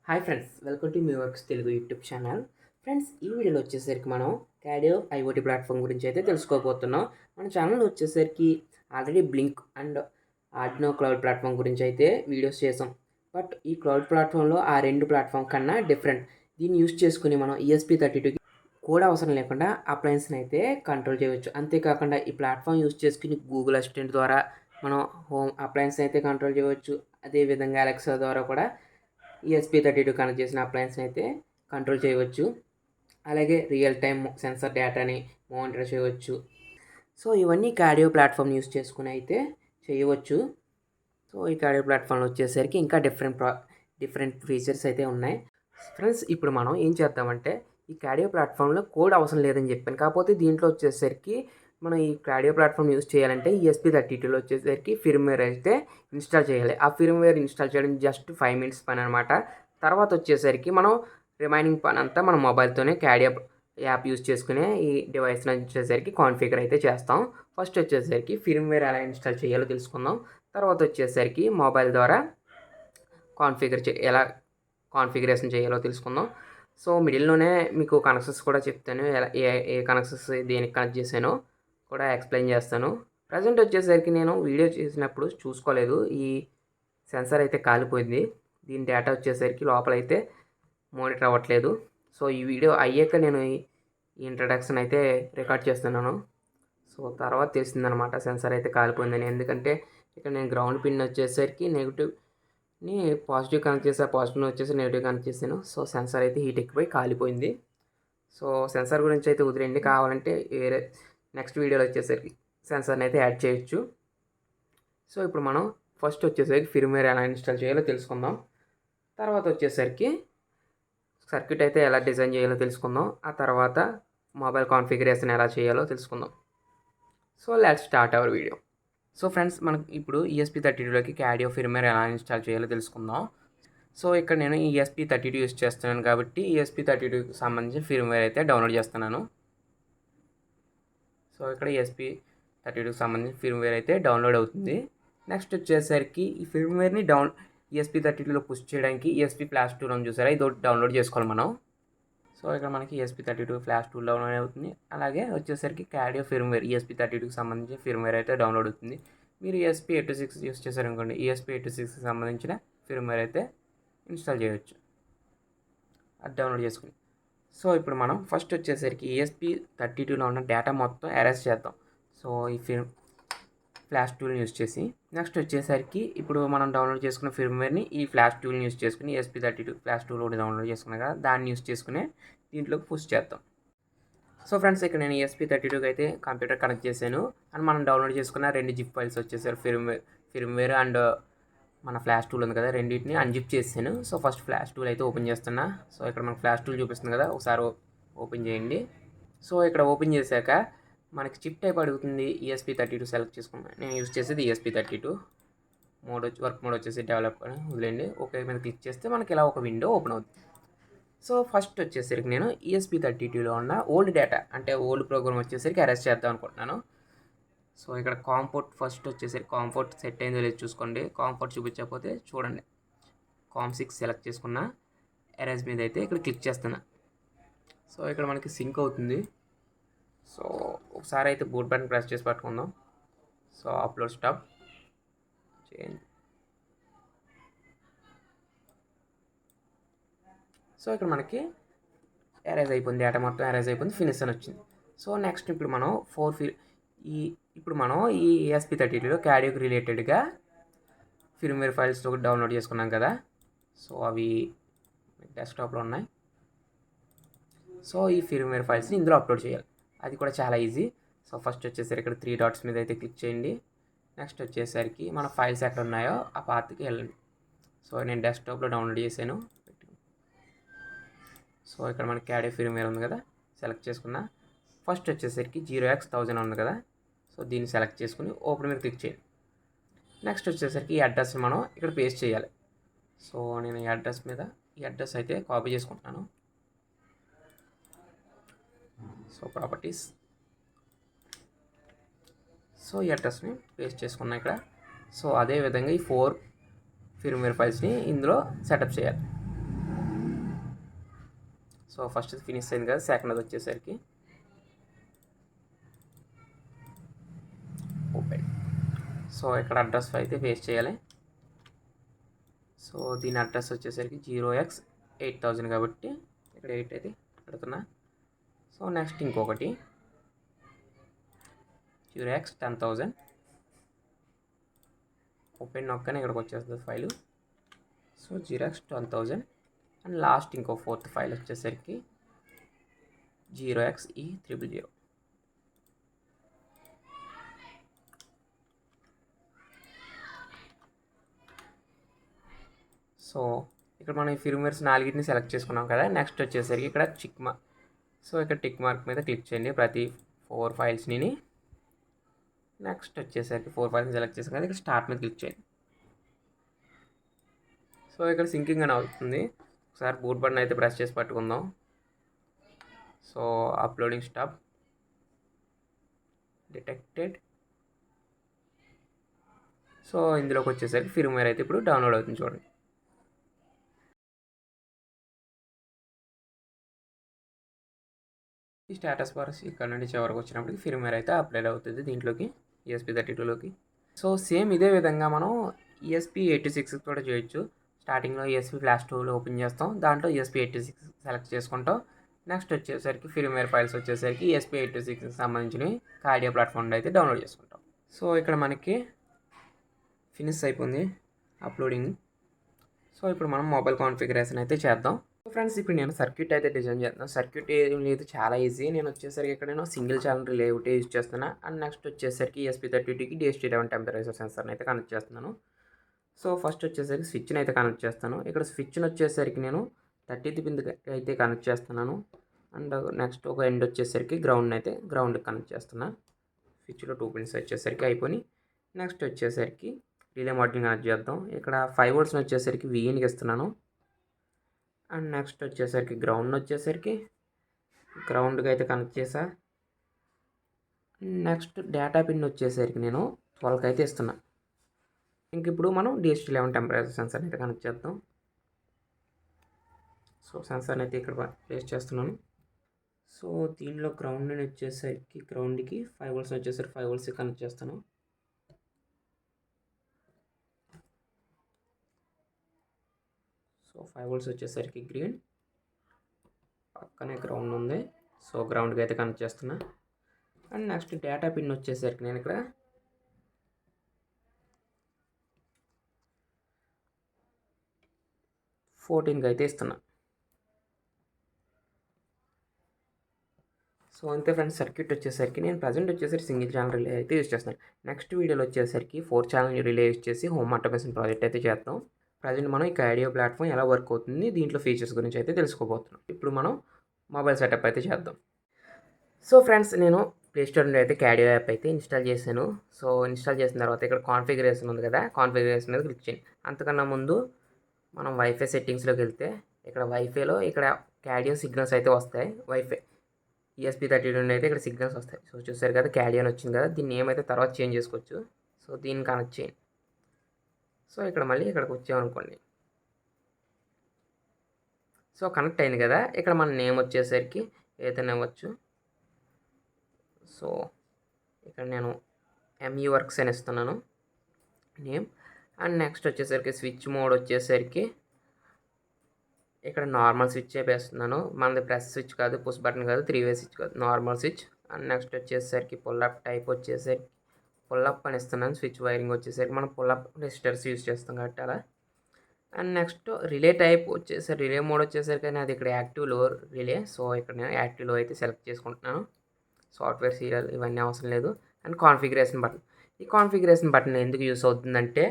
Hi friends, welcome to me works Telugu YouTube channel. Friends, ఈ వీడియోలో వచ్చేసరికి మనం క్యాడియో ఐఓటీ ప్లాట్ఫామ్ గురించి అయితే తెలుసుకోబోతున్నాం. మన ఛానల్ వచ్చేసరికి already blink and Arduino cloud platform గురించి అయితే వీడియోస్ చేసాం. బట్ ఈ క్లౌడ్ ప్లాట్ఫామ్లో ఆ రెండు ప్లాట్ఫామ్ కన్నా డిఫరెంట్. దీన్ని యూస్ చేసుకుని మనం ESP32 కూడా అవసరం లేకుండా అప్లయన్స్ని అయితే కంట్రోల్ చేయవచ్చు. అంతేకాకుండా ఈ ప్లాట్ఫామ్ యూస్ చేసుకుని గూగుల్ అసిస్టెంట్ ద్వారా మనం హోమ్ అప్లయన్స్ అయితే కంట్రోల్ చేయవచ్చు. అదేవిధంగా అలెక్సా ద్వారా కూడా ESP32 కనెక్ట్ చేసిన అప్లయన్స్ని అయితే కంట్రోల్ చేయవచ్చు. అలాగే రియల్ టైమ్ సెన్సర్ డేటాని మానిటర్ చేయవచ్చు. సో ఇవన్నీ కార్డియో ప్లాట్ఫామ్ యూస్ చేసుకుని అయితే చేయవచ్చు. సో ఈ కార్డియో ప్లాట్ఫామ్లో వచ్చేసరికి ఇంకా డిఫరెంట్ ఫీచర్స్ అయితే ఉన్నాయి. ఫ్రెండ్స్, ఇప్పుడు మనం ఏం చేద్దామంటే ఈ కార్డియో ప్లాట్ఫామ్లో కోడ్ అవసరం లేదని చెప్పాను. కాకపోతే దీంట్లో వచ్చేసరికి మనం ఈ కార్డియో ప్లాట్ఫామ్ యూస్ చేయాలంటే ESP32లో వచ్చేసరికి ఫిర్మ్వేర్ అయితే ఇన్స్టాల్ చేయాలి. ఆ ఫిర్మ్వేర్ ఇన్స్టాల్ చేయడం జస్ట్ 5 మినిట్స్ పని అనమాట. తర్వాత వచ్చేసరికి మనం రిమైనింగ్ పని అంతా మన మొబైల్తోనే క్యాడియో యాప్ యూస్ చేసుకునే ఈ డివైస్ వచ్చేసరికి కాన్ఫిగర్ అయితే చేస్తాం. ఫస్ట్ వచ్చేసరికి ఫిర్మ్వేర్ ఎలా ఇన్స్టాల్ చేయాలో తెలుసుకుందాం. తర్వాత వచ్చేసరికి మొబైల్ ద్వారా ఎలా కాన్ఫిగరేషన్ చేయాలో తెలుసుకుందాం. సో మిడిల్లోనే మీకు కనెక్షన్స్ కూడా చెప్తాను. ఎలా ఏ కనెక్షన్స్ దేనికి కనెక్ట్ చేశానో కూడా ఎక్స్ప్లెయిన్ చేస్తాను. ప్రజెంట్ వచ్చేసరికి నేను వీడియో చేసినప్పుడు చూసుకోలేదు, ఈ సెన్సార్ అయితే కాలిపోయింది. దీని డేటా వచ్చేసరికి లోపలైతే మానిటర్ అవ్వట్లేదు. సో ఈ వీడియో అయ్యాక నేను ఈ ఇంట్రడక్షన్ అయితే రికార్డ్ చేస్తున్నాను. సో తర్వాత తెలిసిందనమాట సెన్సార్ అయితే కాలిపోయిందని. ఎందుకంటే ఇక్కడ నేను గ్రౌండ్ పిన్ వచ్చేసరికి నెగిటివ్ని పాజిటివ్ కనెక్ట్ చేసా, పాజిటివ్ని వచ్చేసి నెగిటివ్ కనెక్ట్ చేశాను. సో సెన్సార్ అయితే హీట్ ఎక్కిపోయి కాలిపోయింది. సో సెన్సార్ గురించి అయితే వదిలేండి, కావాలంటే వేరే నెక్స్ట్ వీడియోలో వచ్చేసరికి సెన్సార్ని అయితే యాడ్ చేయొచ్చు. సో ఇప్పుడు మనం ఫస్ట్ వచ్చేసరికి ఫిర్మ్వేర్ ఎలా ఇన్స్టాల్ చేయాలో తెలుసుకుందాం. తర్వాత వచ్చేసరికి సర్క్యూట్ అయితే ఎలా డిజైన్ చేయాలో తెలుసుకుందాం. ఆ తర్వాత మొబైల్ కాన్ఫిగరేషన్ ఎలా చేయాలో తెలుసుకుందాం. So let's start our video. So friends, మనకి ఇప్పుడు ESP32లోకి క్యాడియో ఫిర్మ్వేర్ ఎలా ఇన్స్టాల్ చేయాలో తెలుసుకుందాం. సో ఇక్కడ నేను ESP32 యూస్ చేస్తున్నాను కాబట్టి ESP32కి సంబంధించిన ఫిర్మ్వేర్ అయితే డౌన్లోడ్ చేస్తున్నాను. సో ఇక్కడ ESP32కి సంబంధించిన ఫిర్మ్వేర్ అయితే డౌన్లోడ్ అవుతుంది. నెక్స్ట్ వచ్చేసరికి ఈ ఫిర్మ్వేర్ని ESP32లో పుష్ చేయడానికి ESP ఫ్లాష్ టూల్ అని చూసారా, ఇది డౌన్లోడ్ చేసుకోవాలి మనం. సో ఇక్కడ మనకి ESP32 ఫ్లాష్ టూల్ డౌన్లోడ్ అవుతుంది. అలాగే వచ్చేసరికి క్యాడియో ఫిర్మ్వేర్ ESP32కి సంబంధించిన ఫిర్మ్వేర్ అయితే డౌన్లోడ్ అవుతుంది. మీరు ESP86 యూస్ చేశారనుకోండి, ESP86కి సంబంధించిన ఫిర్మ్వేర్ అయితే ఇన్స్టాల్ చేయవచ్చు, అది డౌన్లోడ్ చేసుకుని. సో ఇప్పుడు మనం ఫస్ట్ వచ్చేసరికి ESP32లో ఉన్న డేటా మొత్తం ఎరేజ్ చేద్దాం. సో ఈ ఫ్లాష్ టూల్ని యూస్ చేసి నెక్స్ట్ వచ్చేసరికి ఇప్పుడు మనం డౌన్లోడ్ చేసుకున్న ఫిర్మ్వేర్ని ఈ ఫ్లాష్ టూల్ని యూస్ చేసుకుని ESP32 ఫ్లాష్ టూల్ ఒకటి డౌన్లోడ్ చేసుకున్నాం కదా, దాన్ని యూస్ చేసుకుని దీంట్లోకి పుష్ చేద్దాం. సో ఫ్రెండ్స్, ఇక్కడ నేను ESP32కి అయితే కంప్యూటర్ కనెక్ట్ చేశాను. అండ్ మనం డౌన్లోడ్ చేసుకున్న 2 జిప్ ఫైల్స్ వచ్చేసారు, ఫిర్మ్వేర్ అండ్ మన ఫ్లాష్ టూల్ ఉంది కదా, రెండింటిని అన్జిప్ చేశాను. సో ఫస్ట్ ఫ్లాష్ టూల్ అయితే ఓపెన్ చేస్తున్నా. సో ఇక్కడ మనకు ఫ్లాష్ టూల్ చూపిస్తుంది కదా, ఒకసారి ఓపెన్ చేయండి. సో ఇక్కడ ఓపెన్ చేశాక మనకి చిప్ టైప్ అడుగుతుంది. ESP32 సెలెక్ట్ చేసుకున్నాను. నేను యూస్ చేసేది ESP32 వర్క్ మోడ్ వచ్చేసి డెవలప్ అని వదిలేండి. ఓకే మీద క్లిక్ చేస్తే మనకి ఇలా ఒక విండో ఓపెన్ అవుతుంది. సో ఫస్ట్ వచ్చేసరికి నేను ESP32లో ఉన్న ఓల్డ్ డేటా అంటే ఓల్డ్ ప్రోగ్రామ్ వచ్చేసరికి అరెస్ట్ చేద్దాం అనుకుంటున్నాను. సో ఇక్కడ ఫస్ట్ వచ్చేసరికి కాంపోర్ట్ సెట్ అయిందో లేదు చూసుకోండి. కాంపోర్ట్ చూపించకపోతే చూడండి, COM6 సెలెక్ట్ చేసుకున్న ఎరేజ్ మీద అయితే ఇక్కడ క్లిక్ చేస్తున్నా. సో ఇక్కడ మనకి సింక్ అవుతుంది. సో ఒకసారి అయితే బూట్ బటన్ ప్రెస్ చేసి పట్టుకుందాం. సో అప్లోడ్ స్టాప్ చేయండి. సో ఇక్కడ మనకి ఎరేజ్ అయిపోయింది, డేటా మొత్తం ఎరేజ్ అయిపోయింది, ఫినిష్ అని వచ్చింది. సో నెక్స్ట్ ఇప్పుడు మనం ఈ ESP32లో క్యాడియోకి రిలేటెడ్గా ఫిర్మ్వేర్ ఫైల్స్ ఒకటి డౌన్లోడ్ చేసుకున్నాం కదా, సో అవి డెస్క్టాప్లో ఉన్నాయి. సో ఈ ఫిర్మ్వేర్ ఫైల్స్ని ఇందులో అప్లోడ్ చేయాలి, అది కూడా చాలా ఈజీ. సో ఫస్ట్ వచ్చేసరికి ఇక్కడ 3 డాట్స్ మీద అయితే క్లిక్ చేయండి. నెక్స్ట్ వచ్చేసరికి మన ఫైల్స్ ఎక్కడ ఉన్నాయో ఆ పాత్కి వెళ్ళండి. సో నేను డెస్క్టాప్లో డౌన్లోడ్ చేశాను. సో ఇక్కడ మనకి క్యాడియో ఫిర్మ్వేర్ ఉంది కదా, సెలెక్ట్ చేసుకున్నా. ఫస్ట్ వచ్చేసరికి 0x1000 ఉంది కదా, సో దీన్ని సెలెక్ట్ చేసుకుని ఓపెన్ మీద క్లిక్ చేయండి. నెక్స్ట్ వచ్చేసరికి ఈ అడ్రస్ మనం ఇక్కడ పేస్ట్ చేయాలి. సో నేను ఈ అడ్రస్ అయితే కాపీ చేసుకుంటున్నాను. సో ప్రాపర్టీస్, సో ఈ అడ్రస్ని పేస్ట్ చేసుకున్నా ఇక్కడ. సో అదేవిధంగా ఈ 4 ఫిర్మ్వేర్ ఫైల్స్ని ఇందులో సెటప్ చేయాలి. సో ఫస్ట్ ఫినిష్ అయింది కదా, సెకండ్ వచ్చేసరికి ఓపెన్. సో ఇక్కడ అడ్రస్ అయితే పేస్ట్ చేయాలి. సో దీని అడ్రస్ వచ్చేసరికి 0x8000 కాబట్టి ఇక్కడ 8 అయితే పెడుతున్నా. సో నెక్స్ట్ ఇంకొకటి 0x10000 ఓపెన్ నొక్కనే ఇక్కడికి వచ్చేస్తుంది file. So 0x10000 and last ఇంకో ఫోర్త్ ఫైల్ వచ్చేసరికి 0xe000. సో ఇక్కడ మనం ఈ ఫిర్మ్వేర్స్ 4ని సెలెక్ట్ చేసుకున్నాం కదా. నెక్స్ట్ వచ్చేసరికి ఇక్కడ సో ఇక్కడ టిక్ మార్క్ మీద క్లిక్ చేయండి ప్రతి 4 ఫైల్స్ని. నెక్స్ట్ వచ్చేసరికి 4 ఫైల్స్ సెలెక్ట్ చేసాం కదా, ఇక్కడ స్టార్ట్ మీద క్లిక్ చేయండి. సో ఇక్కడ సింకింగ్ అని అవుతుంది. ఒకసారి బూట్ బటన్ అయితే ప్రెస్ చేసి పట్టుకుందాం. So uploading stop detected. So ఇందులోకి వచ్చేసరికి ఫిర్మ్వేర్ అయితే ఇప్పుడు డౌన్లోడ్ అవుతుంది చూడండి. ఈ స్టేటస్ బార్ ఇక్కడ నుండి చివరికి వచ్చినప్పటికి ఫిర్మ్వేర్ అయితే అప్డేట్ అవుతుంది దీంట్లోకి, ESP32లోకి. సో సేమ్ ఇదే విధంగా మనం ESP86 కూడా చేయొచ్చు. స్టార్టింగ్లో ESP+2లో ఓపెన్ చేస్తాం, దాంట్లో ESP86 సెలెక్ట్ చేసుకుంటాం. నెక్స్ట్ వచ్చేసరికి ఫిర్మ్వేర్ ఫైల్స్ వచ్చేసరికి ESP86కి సంబంధించినవి కార్డియో ప్లాట్ఫామ్ అయితే డౌన్లోడ్ చేసుకుంటాం. సో ఇక్కడ మనకి ఫినిష్ అయిపోయింది అప్లోడింగ్. సో ఇప్పుడు మనం మొబైల్ కాన్ఫిగరేషన్ అయితే చేద్దాం. సో ఫ్రెండ్స్ ఇప్పుడు నేను సర్క్యూట్ అయితే డిజైన్ చేస్తాను. సర్క్యూట్ ఏం లేదు, చాలా ఈజీ. నేను వచ్చేసరికి ఇక్కడ నేను సింగిల్ ఛానల్ రిలే ఒకటి యూజ్ చేస్తున్నా. అండ్ నెక్స్ట్ వచ్చేసరికి ESP32కి DHT11 టెంపరేచర్ సెన్సర్ని అయితే కనెక్ట్ చేస్తున్నాను. సో ఫస్ట్ వచ్చేసరికి స్విచ్ని అయితే కనెక్ట్ చేస్తాను. ఇక్కడ స్విచ్ని వచ్చేసరికి నేను 30th పిన్కి అయితే కనెక్ట్ చేస్తున్నాను. అండ్ నెక్స్ట్ ఒక ఎండ్ వచ్చేసరికి గ్రౌండ్కి కనెక్ట్ చేస్తున్నా. స్విచ్లో 2 పిన్స్ వచ్చేసరికి అయిపోయి. నెక్స్ట్ వచ్చేసరికి రిలే మాడ్యూల్ కనెక్ట్ చేద్దాం. ఇక్కడ 5 volts వచ్చేసరికి VINకి ఇస్తున్నాను. అండ్ నెక్స్ట్ వచ్చేసరికి గ్రౌండ్కి అయితే కనెక్ట్ చేసా. నెక్స్ట్ డేటా పిన్ వచ్చేసరికి నేను 12కి అయితే ఇస్తున్నా. ఇంక ఇప్పుడు మనం DHT11 టెంపరేచర్ సెన్సర్ని అయితే కనెక్ట్ చేద్దాం. సో సెన్సర్ని అయితే ఇక్కడ ప్లేస్ చేస్తున్నాను. సో దీనిలో గ్రౌండ్ వచ్చేసరికి గ్రౌండ్కి 5 volts వచ్చేసరికి 5 volts కనెక్ట్ చేస్తాను. సో 5 volts వచ్చేసరికి గ్రీన్, పక్కనే గ్రౌండ్ ఉంది. సో గ్రౌండ్కి అయితే కనెక్ట్ చేస్తున్నా. అండ్ నెక్స్ట్ డేటా పిన్ వచ్చేసరికి నేను ఇక్కడ 14కి అయితే ఇస్తున్నా. సో అంతే ఫ్రెండ్స్, సర్క్యూట్ వచ్చేసరికి నేను ప్రజెంట్ వచ్చేసరికి సింగిల్ ఛానల్ రిలే అయితే యూజ్ చేస్తాను. నెక్స్ట్ వీడియోలో వచ్చేసరికి 4 ఛానల్ రిలే యూజ్ చేసి హోమ్ ఆటోమేషన్ ప్రాజెక్ట్ అయితే చేస్తాం. ప్రజెంట్ మనం ఈ కార్డియో ప్లాట్ఫామ్ ఎలా వర్క్ అవుతుంది, దీంట్లో ఫీచర్స్ గురించి అయితే తెలుసుకోబోతున్నాం. ఇప్పుడు మనం మొబైల్ సెటప్ అయితే చేద్దాం. సో ఫ్రెండ్స్, నేను ప్లేస్టోర్ నుండి అయితే కార్డియో యాప్ అయితే ఇన్స్టాల్ చేశాను. సో ఇన్స్టాల్ చేసిన తర్వాత ఇక్కడ కాన్ఫిగరేషన్ ఉంది కదా, కాన్ఫిగరేషన్ మీద క్లిక్ చేయండి. అంతకన్నా ముందు మనం వైఫై సెట్టింగ్స్లోకి వెళ్తే ఇక్కడ వైఫైలో ఇక్కడ కార్డియో సిగ్నల్స్ అయితే వస్తాయి. వైఫై ESP32 నుండి అయితే ఇక్కడ సిగ్నల్స్ వస్తాయి. సో చూసారు కదా, కార్డియో అని వచ్చింది కదా, దీన్ని ఏమైతే తర్వాత చేంజ్ చేసుకోవచ్చు. సో దీన్ని కనెక్ట్ చేయండి. సో ఇక్కడ మళ్ళీ ఇక్కడికి వచ్చామనుకోండి. సో కనెక్ట్ అయింది కదా, ఇక్కడ మన నేమ్ వచ్చేసరికి ఏదైనా ఇవ్వచ్చు. సో ఇక్కడ నేను MU వర్క్స్ అని ఇస్తున్నాను నేమ్. అండ్ నెక్స్ట్ వచ్చేసరికి స్విచ్ మోడ్ వచ్చేసరికి ఇక్కడ నార్మల్ స్విచ్ వేస్తున్నాను. మనది ప్రెస్ స్విచ్ కాదు, పుష్ బటన్ కాదు, 3-way స్విచ్ కాదు, నార్మల్ స్విచ్. అండ్ నెక్స్ట్ వచ్చేసరికి పుల్అప్ టైప్ వచ్చేసరికి పుల్అప్ అని ఇస్తున్నాను. స్విచ్ వైరింగ్ వచ్చేసరికి మనం పుల్అప్ రెసిస్టర్స్ యూజ్ చేస్తాం కాబట్టి అలా. అండ్ నెక్స్ట్ రిలే టైప్ వచ్చేసరికి రిలే మోడ్ వచ్చేసరికి అది ఇక్కడ యాక్టివ్ లో రిలే. సో ఇక్కడ నేను యాక్టివ్ లో అయితే సెలెక్ట్ చేసుకుంటున్నాను. సాఫ్ట్వేర్ సీరియల్ ఇవన్నీ అవసరం లేదు. అండ్ కాన్ఫిగరేషన్ బటన్, ఈ కాన్ఫిగరేషన్ బటన్ ఎందుకు యూస్ అవుతుందంటే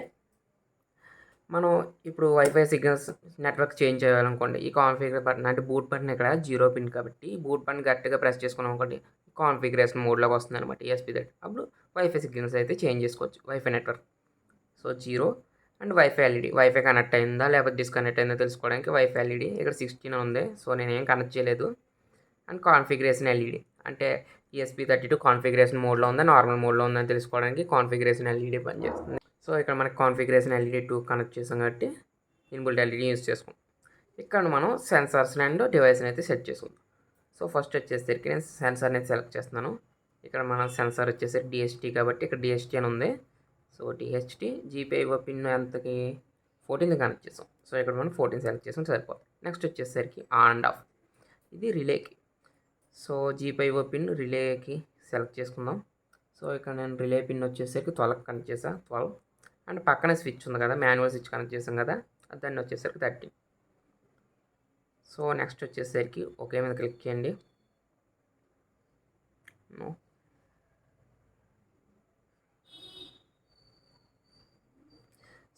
మనం ఇప్పుడు వైఫై సిగ్నల్స్ నెట్వర్క్ చేంజ్ చేయాలనుకోండి, ఈ కాన్ఫిగర్ బటన్ అంటే బూట్ బటన్ ఇక్కడ 0 పిన్ కాబట్టి బూట్ బటన్ గట్టిగా ప్రెస్ చేసుకున్నాం అనుకోండి, కాన్ఫిగరేషన్ మోడ్లోకి వస్తుంది అనమాట ESP32. అప్పుడు వైఫై సిగ్నల్స్ అయితే చేంజ్ చేసుకోవచ్చు. Wifi network so 0 and wifi LED, wifi connect అయిందా లేకపోతే డిస్కనెక్ట్ అయిందా తెలుసుకోవడానికి వైఫై LED ఇక్కడ 16 ఉంది. సో నేనేం కనెక్ట్ చేయలేదు. అండ్ కాన్ఫిగరేషన్ LED అంటే ESP32 కాన్ఫిగరేషన్ మోడ్లో ఉందా నార్మల్ మోడ్లో ఉందని తెలుసుకోవడానికి కాన్ఫిగరేషన్ LED పనిచేస్తుంది. సో ఇక్కడ మనకి కాన్ఫిగరేషన్ LED 2 కనెక్ట్ చేసాం కాబట్టి ఇన్బుల్ట్ LED యూజ్ చేసుకోం. ఇక్కడ మనం సెన్సార్స్ అండ్ డివైస్ని అయితే సెట్ చేసుకుందాం. సో ఫస్ట్ వచ్చేసరికి నేను సెన్సార్ని అయితే సెలెక్ట్ చేస్తున్నాను. ఇక్కడ మన సెన్సార్ వచ్చేసరికి డిహెచ్టీ కాబట్టి ఇక్కడ డిహెచ్టీ అని ఉంది. సో డిహెచ్టీ జీపీఐఓ పిన్ ఎంతకి 14 కనెక్ట్ చేసాం. సో ఇక్కడ మనం 14 సెలెక్ట్ చేసాం సరిపోతుంది. నెక్స్ట్ వచ్చేసరికి ఆన్ అండ్ ఆఫ్, ఇది రిలేకి. సో జీపీఐఓ పిన్ రిలేకి సెలెక్ట్ చేసుకుందాం. సో ఇక్కడ నేను రిలే పిన్ వచ్చేసరికి 12 కనెక్ట్ చేసాను, 12. అండ్ పక్కనే స్విచ్ ఉంది కదా, మాన్యువల్ స్విచ్ కనెక్ట్ చేసాం కదా, దాన్ని వచ్చేసరికి 13. సో నెక్స్ట్ వచ్చేసరికి ఓకే మీద క్లిక్ చేయండి.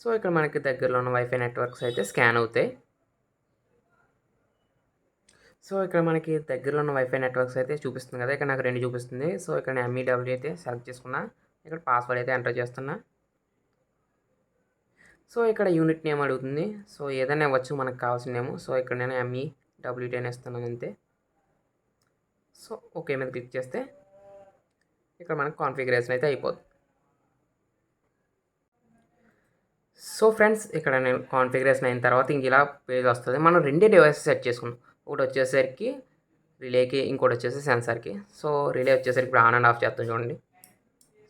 సో ఇక్కడ మనకి దగ్గరలో ఉన్న వైఫై నెట్వర్క్స్ అయితే స్కాన్ అవుతాయి. సో ఇక్కడ మనకి దగ్గరలో ఉన్న వైఫై నెట్వర్క్స్ అయితే చూపిస్తుంది కదా, ఇక్కడ నాకు 2 చూపిస్తుంది. సో ఇక్కడ నేను ఎంఈడబ్ల్యూ అయితే సెలెక్ట్ చేసుకున్నా. ఇక్కడ పాస్వర్డ్ అయితే ఎంటర్ చేస్తున్నా. సో ఇక్కడ యూనిట్ నేమ్ అడుగుతుంది. సో ఏదైనా ఇవ్వచ్చు మనకు కావాల్సిన నేమ్. సో ఇక్కడ నేను ఎంఈడబ్ల్యూటీ అని ఇస్తున్నాను అంతే. సో ఓకే మీద క్లిక్ చేస్తే ఇక్కడ మనకు కాన్ఫిగరేషన్ అయితే అయిపోతుంది. సో ఫ్రెండ్స్, ఇక్కడ నేను కాన్ఫిగరేషన్ అయిన తర్వాత ఇంక ఇలా పేజ్ వస్తుంది. మనం 2 డివైసెస్ సెట్ చేసుకున్నాం. ఒకటి వచ్చేసరికి రిలేకి, ఇంకోటి వచ్చేసి సెన్సార్కి. సో రిలే వచ్చేసరికి ఇప్పుడు ఆన్ అండ్ ఆఫ్ చేస్తాం చూడండి.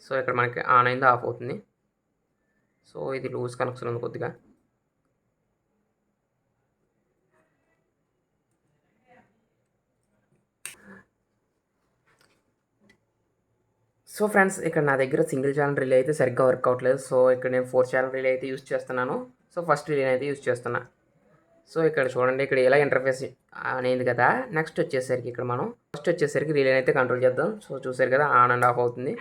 సో ఇక్కడ మనకి ఆన్ అయింది, ఆఫ్ అవుతుంది. సో ఇది లూజ్ కనెక్షన్ ఉంది కొద్దిగా. సో ఫ్రెండ్స్, ఇక్కడ నా దగ్గర సింగిల్ ఛానల్ రిలే అయితే సరిగ్గా వర్క్ అవ్వట్లేదు. సో ఇక్కడ నేను 4 ఛానల్ రిలే అయితే యూస్ చేస్తున్నాను. సో ఫస్ట్ రిలే అయితే యూస్ చేస్తున్నా. సో ఇక్కడ చూడండి, ఇక్కడ ఇలా ఇంటర్ఫేస్ అనేది కదా. నెక్స్ట్ వచ్చేసరికి ఇక్కడ మనం ఫస్ట్ వచ్చేసరికి రిలే అయితే కంట్రోల్ చేద్దాం. సో చూసారు కదా, ఆన్ అండ్ ఆఫ్ అవుతుంది.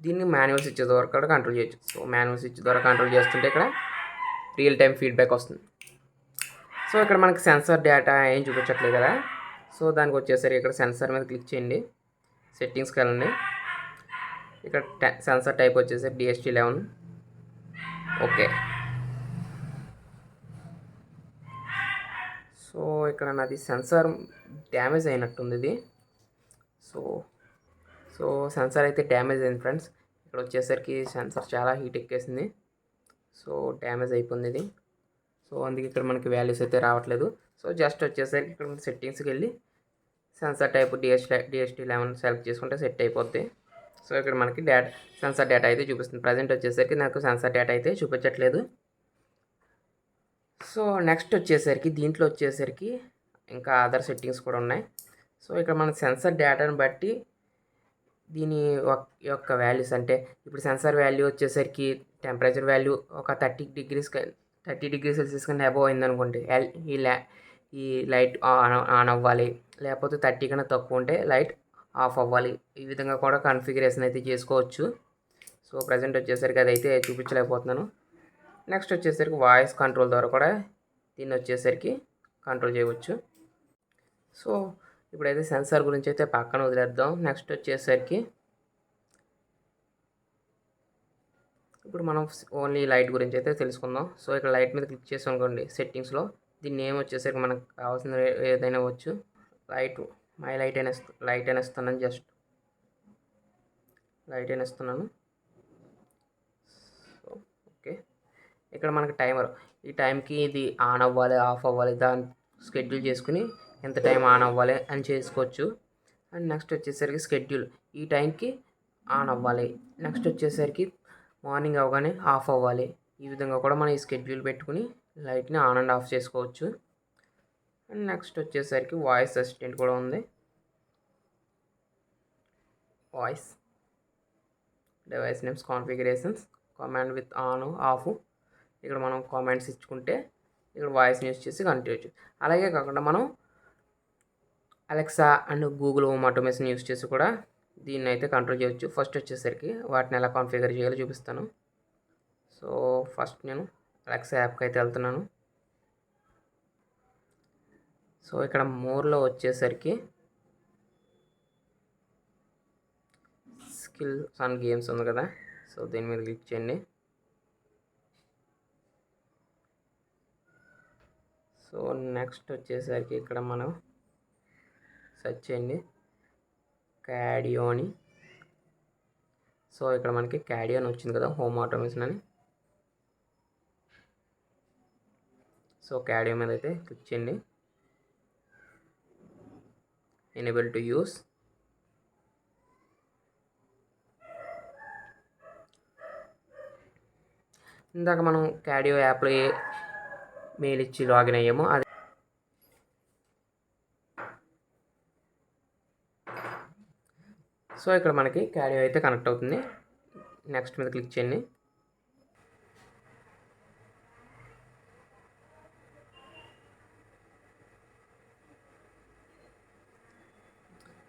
దీన్ని మాన్యువల్ స్విచ్ ద్వారా కూడా కంట్రోల్ చేయొచ్చు. సో మాన్యువల్ స్విచ్ ద్వారా కంట్రోల్ చేస్తుంటే ఇక్కడ రియల్ టైం ఫీడ్బ్యాక్ వస్తుంది. సో ఇక్కడ మనకి సెన్సార్ డేటా ఏం చూపించట్లేదు కదా. సో దానికి వచ్చేసరికి ఇక్కడ సెన్సార్ మీద క్లిక్ చేయండి, సెట్టింగ్స్కి వెళ్ళండి. ఇక్కడ సెన్సార్ టైప్ వచ్చేసరికి DHT11. ఓకే. సో ఇక్కడ నాది సెన్సార్ డ్యామేజ్ అయినట్టుంది ఇది. సో సెన్సార్ అయితే డ్యామేజ్ అయింది ఫ్రెండ్స్. ఇక్కడ వచ్చేసరికి సెన్సార్ చాలా హీట్ ఎక్కేసింది. సో డ్యామేజ్ అయిపోయింది ఇది. సో అందుకే ఇక్కడ మనకి వాల్యూస్ అయితే రావట్లేదు. సో జస్ట్ వచ్చేసరికి ఇక్కడ సెట్టింగ్స్కి వెళ్ళి సెన్సార్ టైప్ DHT11 సెలెక్ట్ చేసుకుంటే సెట్ అయిపోద్ది. సో ఇక్కడ మనకి సెన్సార్ డేటా అయితే చూపిస్తుంది. ప్రజెంట్ వచ్చేసరికి నాకు సెన్సార్ డేటా అయితే చూపించట్లేదు. సో నెక్స్ట్ వచ్చేసరికి దీంట్లో వచ్చేసరికి ఇంకా అదర్ సెట్టింగ్స్ కూడా ఉన్నాయి. సో ఇక్కడ మన సెన్సార్ డేటాను బట్టి దీని యొక్క వాల్యూస్, అంటే ఇప్పుడు సెన్సార్ వాల్యూ వచ్చేసరికి టెంపరేచర్ వాల్యూ ఒక 30 డిగ్రీ సెల్సియస్ కన్నా అబోవ్ అయిందనుకోండి, ఈ లైట్ ఆన్ అవ్వాలి. లేకపోతే 30 కన్నా తక్కువ ఉంటే లైట్ ఆఫ్ అవ్వాలి. ఈ విధంగా కూడా కాన్ఫిగరేషన్ అయితే చేసుకోవచ్చు. సో ప్రజెంట్ వచ్చేసరికి అదైతే చూపించలేకపోతున్నాను. నెక్స్ట్ వచ్చేసరికి వాయిస్ కంట్రోల్ ద్వారా కూడా దీన్ని వచ్చేసరికి కంట్రోల్ చేయవచ్చు. సో ఇప్పుడైతే సెన్సార్ గురించి అయితే పక్కన వదిలేద్దాం. నెక్స్ట్ వచ్చేసరికి ఇప్పుడు మనం ఓన్లీ లైట్ గురించి అయితే తెలుసుకుందాం. సో ఇక్కడ లైట్ మీద క్లిక్ చేసి అనుకోండి సెట్టింగ్స్లో, దీన్ని నేమ్ వచ్చేసరికి మనకు కావాల్సిన ఏదైనా వచ్చు. మై లైట్ అయినా ఇస్తున్నాను, జస్ట్ లైట్ అయినా ఇస్తున్నాను. So okay. ఇక్కడ మనకి టైమర్, ఈ టైంకి ఇది ఆన్ అవ్వాలి, ఆఫ్ అవ్వాలి, దాన్ని షెడ్యూల్ చేసుకుని ఎంత టైం ఆన్ అవ్వాలి అని చేసుకోవచ్చు. అండ్ నెక్స్ట్ వచ్చేసరికి షెడ్యూల్, ఈ టైంకి ఆన్ అవ్వాలి. నెక్స్ట్ వచ్చేసరికి మార్నింగ్ అవగానే ఆఫ్ అవ్వాలి. ఈ విధంగా కూడా మనం ఈ షెడ్యూల్ పెట్టుకుని లైట్ని ఆన్ అండ్ ఆఫ్ చేసుకోవచ్చు. అండ్ నెక్స్ట్ వచ్చేసరికి వాయిస్ అసిస్టెంట్ కూడా ఉంది. Voice device names, configurations, command with on off. ఇక్కడ మనం కామెంట్స్ ఇచ్చుకుంటే ఇక్కడ వాయిస్ని యూస్ చేసి కంటిన్యూ చేయొచ్చు. అలాగే కాకుండా మనం Alexa and Google home automation use చేసి కూడా దీన్ని అయితే కంట్రోల్ చేయొచ్చు. ఫస్ట్ వచ్చేసరికి వాటిని ఎలా కాన్ఫిగర్ చేయాలో చూపిస్తాను. సో ఫస్ట్ నేను అలెక్సా యాప్కి అయితే వెళ్తున్నాను. సో ఇక్కడ మోర్లో వచ్చేసరికి స్కిల్స్ అండ్ గేమ్స్ ఉంది కదా, సో దీని మీద క్లిక్ చేయండి. సో నెక్స్ట్ వచ్చేసరికి ఇక్కడ మనం సెర్చ్ చేయండి కార్డియో అని. సో ఇక్కడ మనకి కార్డియో అని వచ్చింది కదా, హోమ్ ఆటోమేషన్ అని. సో కార్డియో మీద అయితే క్లిక్ చేయండి. Enable to use. ఇందాక మనం కార్డియో యాప్లో మెయిల్ ఇచ్చి లాగిన్ అయ్యామో అది. సో ఇక్కడ మనకి కార్డియో అయితే కనెక్ట్ అవుతుంది. నెక్స్ట్ మీద క్లిక్ చేయండి.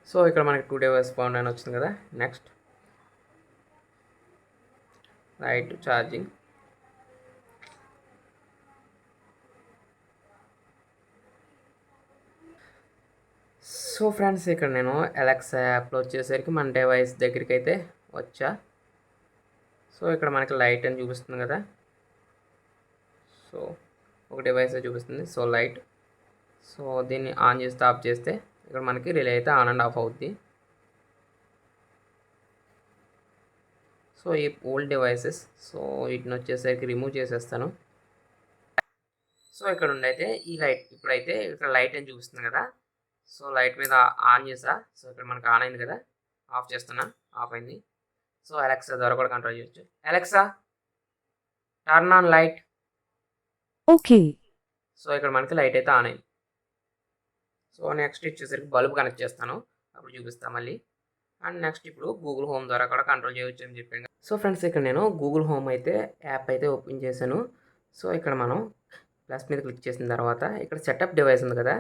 సో ఇక్కడ మనకి 2 device ఫౌండ్ అని వచ్చింది కదా. Next right charging. So friends ఇక్కడ నేను అలెక్సా యాప్లో వచ్చేసరికి మన డివైస్ దగ్గరికి అయితే వచ్చా. సో ఇక్కడ మనకి లైట్ అని చూపిస్తుంది కదా. సో ఒక డివైస్ చూపిస్తుంది. So light. సో దీన్ని ఆన్ చేస్తే ఆఫ్ చేస్తే ఇక్కడ మనకి రిలే అయితే ఆన్ అండ్ ఆఫ్ అవుద్ది. సో ఈ ఓల్డ్ డివైసెస్, సో వీటిని వచ్చేసరికి రిమూవ్ చేసేస్తాను. సో ఇక్కడ ఉండి అయితే ఈ లైట్ ఇప్పుడైతే ఇక్కడ లైట్ అని చూపిస్తుంది కదా. సో లైట్ మీద ఆన్ చేసా. సో ఇక్కడ మనకి ఆన్ అయింది కదా. ఆఫ్ చేస్తున్నా, ఆఫ్ అయింది. సో అలెక్సా ద్వారా కూడా కంట్రోల్ చేయొచ్చు. Alexa turn on light. Okay. So ఇక్కడ మనకి లైట్ అయితే ఆన్ అయింది. సో నెక్స్ట్ వచ్చేసరికి బల్బ్ కనెక్ట్ చేస్తాను, అప్పుడు చూపిస్తాను మళ్ళీ. అండ్ నెక్స్ట్ ఇప్పుడు గూగుల్ హోమ్ ద్వారా కూడా కంట్రోల్ చేయవచ్చు అని చెప్పాను. సో ఫ్రెండ్స్ ఇక్కడ నేను గూగుల్ హోమ్ అయితే యాప్ అయితే ఓపెన్ చేశాను. సో ఇక్కడ మనం ప్లస్ మీద క్లిక్ చేసిన తర్వాత ఇక్కడ సెటప్ డివైస్ ఉంది కదా.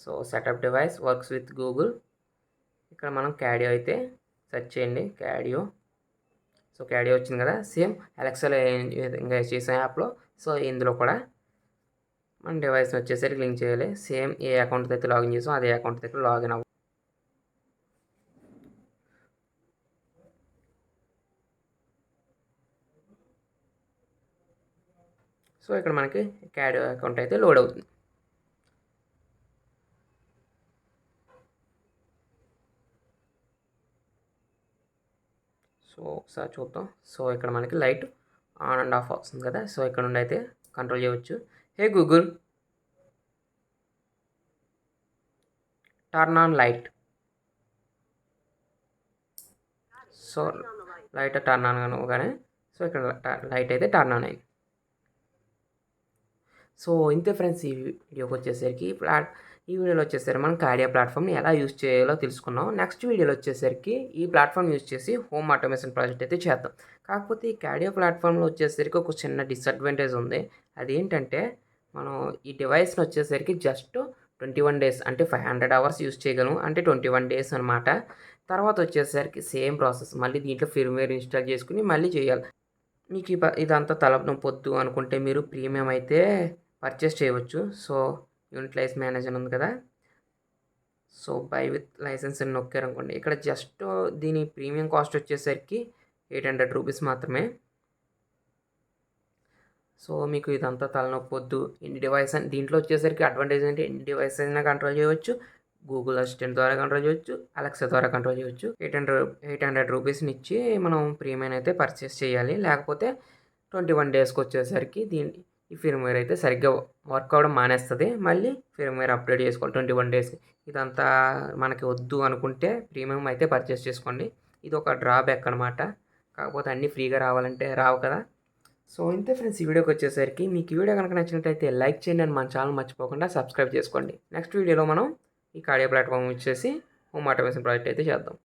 So setup device works with Google. ఇక్కడ మనం కార్డియో అయితే సెర్చ్ చేయండి. కార్డియో. సో కార్డియో వచ్చింది కదా. సేమ్ అలెక్సాలో విధంగా చేసాం యాప్లో. సో ఇందులో కూడా మన డివైస్ వచ్చేసరికి లింక్ చేయాలి. సేమ్ ఏ అకౌంట్ అయితే లాగిన్ చేసాం అదే అకౌంట్ దగ్గర లాగిన్ అవ్వాలి. సో ఇక్కడ మనకి కార్డియో అకౌంట్ అయితే లోడ్ అవుతుంది. సో ఒకసారి చూద్దాం. సో ఇక్కడ మనకి లైట్ ఆన్ అండ్ ఆఫ్ వస్తుంది కదా. సో ఇక్కడ నుండి అయితే కంట్రోల్ చేయవచ్చు. హే Google turn on light. So light turn on అనగానే సో ఇక్కడ లైట్ అయితే టర్న్ ఆన్ అయింది. సో ఇంతే ఫ్రెండ్స్, ఈ వీడియోకి వచ్చేసరికి ఈ వీడియోలో వచ్చేసరికి మనం కార్డియో ప్లాట్ఫామ్ని ఎలా యూజ్ చేయాలో తెలుసుకున్నాం. నెక్స్ట్ వీడియోలో వచ్చేసరికి ఈ ప్లాట్ఫామ్ యూజ్ చేసి హోమ్ ఆటోమేషన్ ప్రాజెక్ట్ అయితే చేద్దాం. కాకపోతే ఈ కార్డియో ప్లాట్ఫామ్లో వచ్చేసరికి ఒక చిన్న డిసడ్వాంటేజ్ ఉంది. అదేంటంటే మనం ఈ డివైస్ని వచ్చేసరికి జస్ట్ 21 days అంటే 500 hours యూజ్ చేయగలం. అంటే 21 days అనమాట. తర్వాత వచ్చేసరికి సేమ్ ప్రాసెస్ మళ్ళీ దీంట్లో ఫిర్మ్వేర్ ఇన్స్టాల్ చేసుకుని మళ్ళీ చేయాలి. మీకు ఇదంతా తలనొప్పి వద్దు అనుకుంటే మీరు ప్రీమియం అయితే పర్చేస్ చేయవచ్చు. సో యూనిట్ లైసెన్స్ మేనేజర్ ఉంది కదా. సో బై విత్ లైసెన్స్ అని నొక్కారనుకోండి. ఇక్కడ జస్ట్ దీని ప్రీమియం కాస్ట్ వచ్చేసరికి 800 rupees మాత్రమే. సో మీకు ఇదంతా తలనొప్పి వద్దు. ఎన్ని డివైస్ అని దీంట్లో వచ్చేసరికి అడ్వాంటేజ్ అంటే ఎన్ని డివైస్ అయినా కంట్రోల్ చేయవచ్చు. గూగుల్ అసిస్టెంట్ ద్వారా కంట్రోల్ చేయవచ్చు. అలెక్సా ద్వారా కంట్రోల్ చేయవచ్చు. 800 రూపీస్ని ఇచ్చి మనం ప్రీమియం అయితే పర్చేస్ చేయాలి. లేకపోతే 21 daysకి వచ్చేసరికి ఈ ఫిర్మ్వేర్ అయితే సరిగ్గా వర్క్ అవ్వడం మానేస్తుంది. మళ్ళీ ఫిర్మ్వేర్ అప్డేట్ చేసుకోవాలి 21 daysకి. ఇదంతా మనకి వద్దు అనుకుంటే ప్రీమియం అయితే పర్చేస్ చేసుకోండి. ఇది ఒక డ్రాబ్యాక్ అనమాట. కాకపోతే అన్నీ ఫ్రీగా రావాలంటే రావు కదా. సో ఇంతే ఫ్రెండ్స్, ఈ వీడియోకి వచ్చేసరికి మీకు ఈ వీడియో కనుక నచ్చినట్టయితే లైక్ చేయండి అండ్ మన ఛానల్ మర్చిపోకుండా సబ్స్క్రైబ్ చేసుకోండి. నెక్స్ట్ వీడియోలో మనం ఈ కార్డియో ప్లాట్ఫామ్ వచ్చేసి హోమ్ ఆటోమేషన్ ప్రాజెక్ట్ అయితే చేద్దాం.